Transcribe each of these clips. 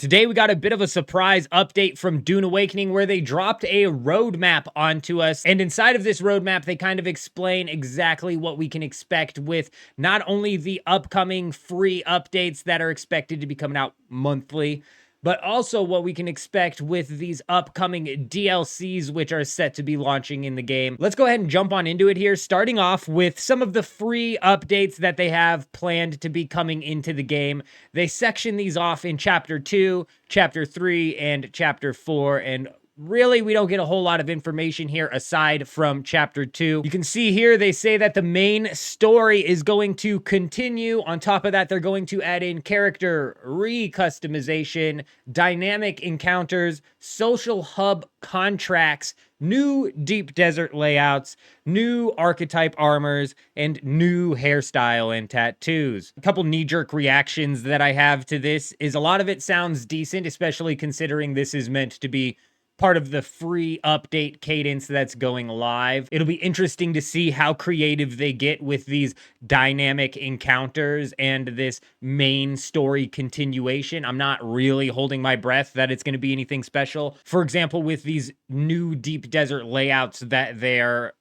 Today, we got a bit of a surprise update from Dune Awakening where they dropped a roadmap onto us. And inside of this roadmap, they kind of explain exactly what we can expect with not only the upcoming free updates that are expected to be coming out monthly, but also what we can expect with these upcoming DLCs, which are set to be launching in the game. Let's go ahead and jump on into it here, starting off with some of the free updates that they have planned to be coming into the game. They section these off in Chapter 2, Chapter 3, and Chapter 4, and really, we don't get a whole lot of information here aside from Chapter 2. You can see here they say that the main story is going to continue. On top of that, they're going to add in character re-customization, dynamic encounters, social hub contracts, new deep desert layouts, new archetype armors, and new hairstyle and tattoos. A couple knee-jerk reactions that I have to this is a lot of it sounds decent, especially considering this is meant to be part of the free update cadence that's going live. It'll be interesting to see how creative they get with these dynamic encounters and this main story continuation. I'm not really holding my breath that it's going to be anything special. For example, with these new deep desert layouts that they're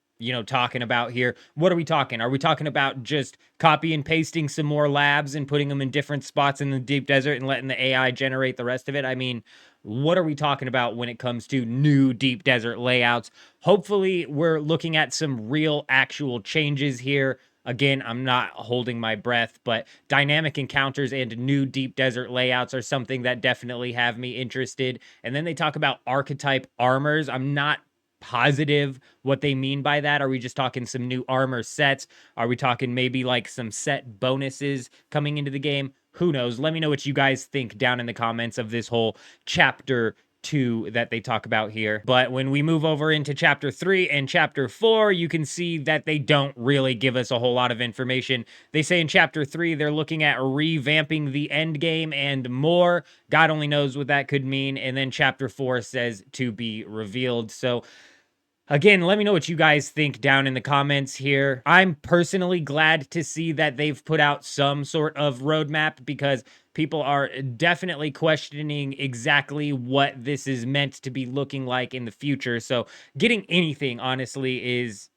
talking about here. What are we talking? Are we talking about just copy and pasting some more labs and putting them in different spots in the deep desert and letting the AI generate the rest of it? I mean, what are we talking about when it comes to new deep desert layouts? Hopefully, we're looking at some real actual changes here. Again, I'm not holding my breath, but dynamic encounters and new deep desert layouts are something that definitely have me interested. And then they talk about archetype armors. I'm not positive what they mean by that. Are we just talking some new armor sets? Are we talking maybe like some set bonuses coming into the game? Who knows? Let me know what you guys think down in the comments of this whole chapter 2 that they talk about here. But when we move over into Chapter 3 and Chapter 4, you can see that they don't really give us a whole lot of information. They say in Chapter 3, they're looking at revamping the end game and more. God only knows what that could mean. And then Chapter 4 says to be revealed. So again, let me know what you guys think down in the comments here. I'm personally glad to see that they've put out some sort of roadmap because people are definitely questioning exactly what this is meant to be looking like in the future. So getting anything, honestly, is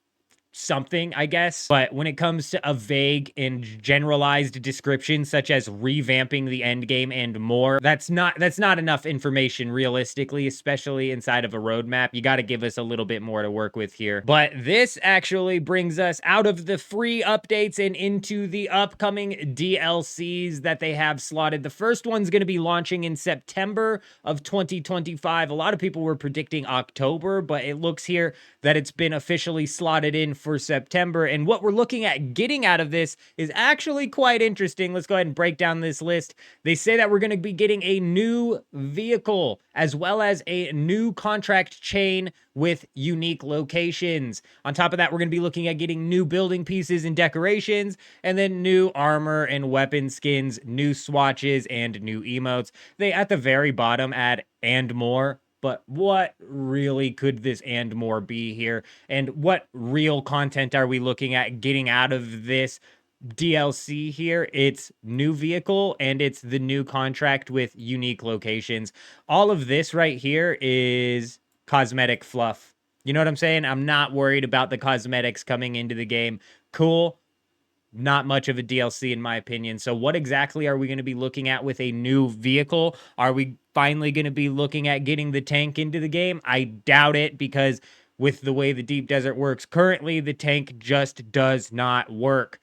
something, I guess. But when it comes to a vague and generalized description such as revamping the end game and more, that's not enough information realistically, especially inside of a roadmap. You got to give us a little bit more to work with here. But this actually brings us out of the free updates and into the upcoming DLCs that they have slotted. The first one's going to be launching in September of 2025. A lot of people were predicting October, but it looks here that it's been officially slotted in for September. And what we're looking at getting out of this is actually quite interesting. Let's go ahead and break down this list. They say that we're going to be getting a new vehicle as well as a new contract chain with unique locations. On top of that, we're going to be looking at getting new building pieces and decorations, and then new armor and weapon skins, new swatches, and new emotes. They, at the very bottom, add "and more." But what really could this and more be here? And what real content are we looking at getting out of this DLC here? It's new vehicle and it's the new contract with unique locations. All of this right here is cosmetic fluff. You know what I'm saying? I'm not worried about the cosmetics coming into the game. Cool. Not much of a DLC in my opinion. So what exactly are we going to be looking at with a new vehicle? Are we finally going to be looking at getting the tank into the game? I doubt it, because with the way the deep desert works currently, the tank just does not work.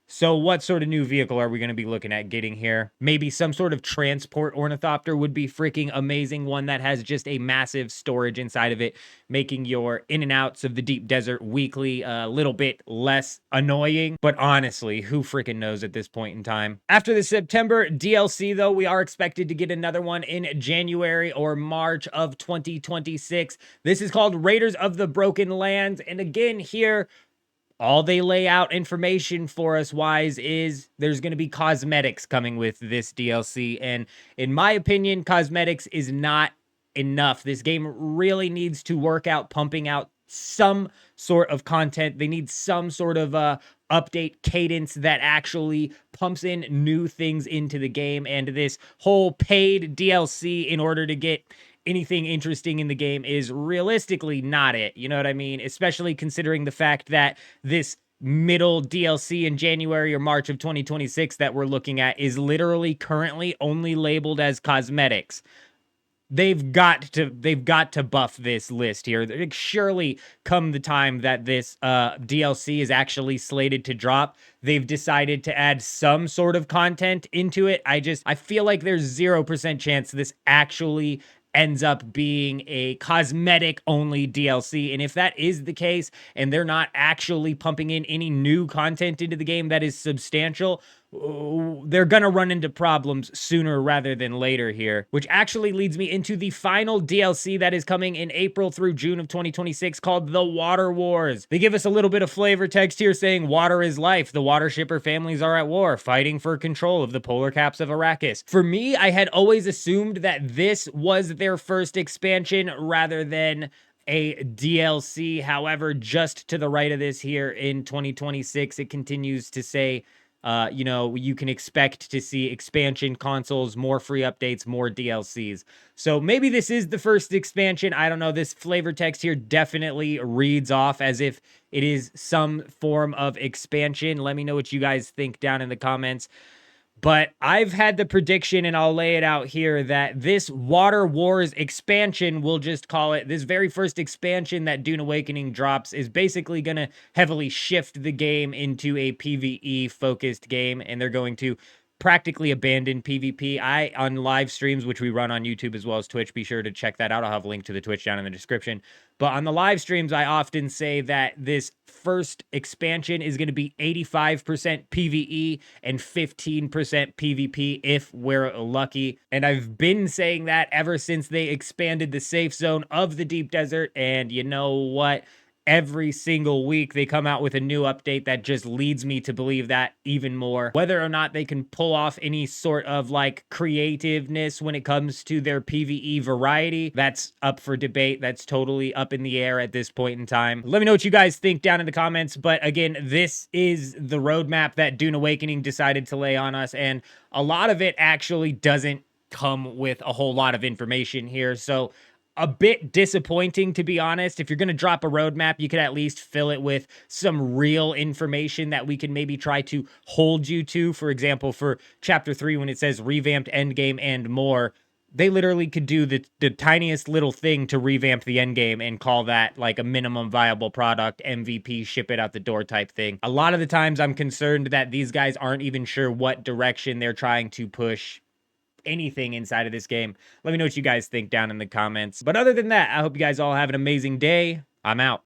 So what sort of new vehicle are we going to be looking at getting here? Maybe some sort of transport ornithopter would be freaking amazing. One that has just a massive storage inside of it, making your in and outs of the deep desert weekly a little bit less annoying. But honestly, who freaking knows at this point in time? After the September DLC, though, we are expected to get another one in January or March of 2026. This is called Raiders of the Broken Lands. And again, here, all they lay out information for us wise is there's going to be cosmetics coming with this DLC. And in my opinion, cosmetics is not enough. This game really needs to work out pumping out some sort of content. They need some sort of update cadence that actually pumps in new things into the game. And this whole paid DLC in order to get anything interesting in the game is realistically not it. You know what I mean? Especially considering the fact that this middle DLC in January or March of 2026 that we're looking at is literally currently only labeled as cosmetics. They've got to buff this list here. Surely come the time that this DLC is actually slated to drop, they've decided to add some sort of content into it. I feel like there's 0% chance this actually ends up being a cosmetic only DLC. And if that is the case, and they're not actually pumping in any new content into the game that is substantial, they're gonna run into problems sooner rather than later here, which actually leads me into the final DLC that is coming in April through June of 2026 called The Water Wars. They give us a little bit of flavor text here saying water is life. The water shipper families are at war, fighting for control of the polar caps of Arrakis. For me, I had always assumed that this was their first expansion rather than a DLC. However, just to the right of this here in 2026, it continues to say you know, you can expect to see expansion consoles, more free updates, more DLCs. So maybe this is the first expansion. I don't know. This flavor text here definitely reads off as if it is some form of expansion. Let me know what you guys think down in the comments. But I've had the prediction, and I'll lay it out here, that this Water Wars expansion, we'll just call it, this very first expansion that Dune Awakening drops, is basically going to heavily shift the game into a PvE-focused game, and they're going to practically abandon PvP. On live streams, which we run on YouTube as well as Twitch, be sure to check that out. I'll have a link to the Twitch down in the description. But on the live streams, I often say that this first expansion is going to be 85% PvE and 15% PvP if we're lucky. And I've been saying that ever since they expanded the safe zone of the Deep Desert. And you know what? Every single week they come out with a new update that just leads me to believe that even more. Whether or not they can pull off any sort of like creativeness when it comes to their PvE variety, that's up for debate. That's totally up in the air at this point in time. Let me know what you guys think down in the comments. But again, this is the roadmap that Dune Awakening decided to lay on us, and a lot of it actually doesn't come with a whole lot of information here. So a bit disappointing, to be honest. If you're going to drop a roadmap, you could at least fill it with some real information that we can maybe try to hold you to. For example, for Chapter 3, when it says revamped endgame and more, they literally could do the tiniest little thing to revamp the endgame and call that like a minimum viable product, MVP, ship it out the door type thing. A lot of the times I'm concerned that these guys aren't even sure what direction they're trying to push anything inside of this game. Let me know what you guys think down in the comments. But other than that, I hope you guys all have an amazing day. I'm out.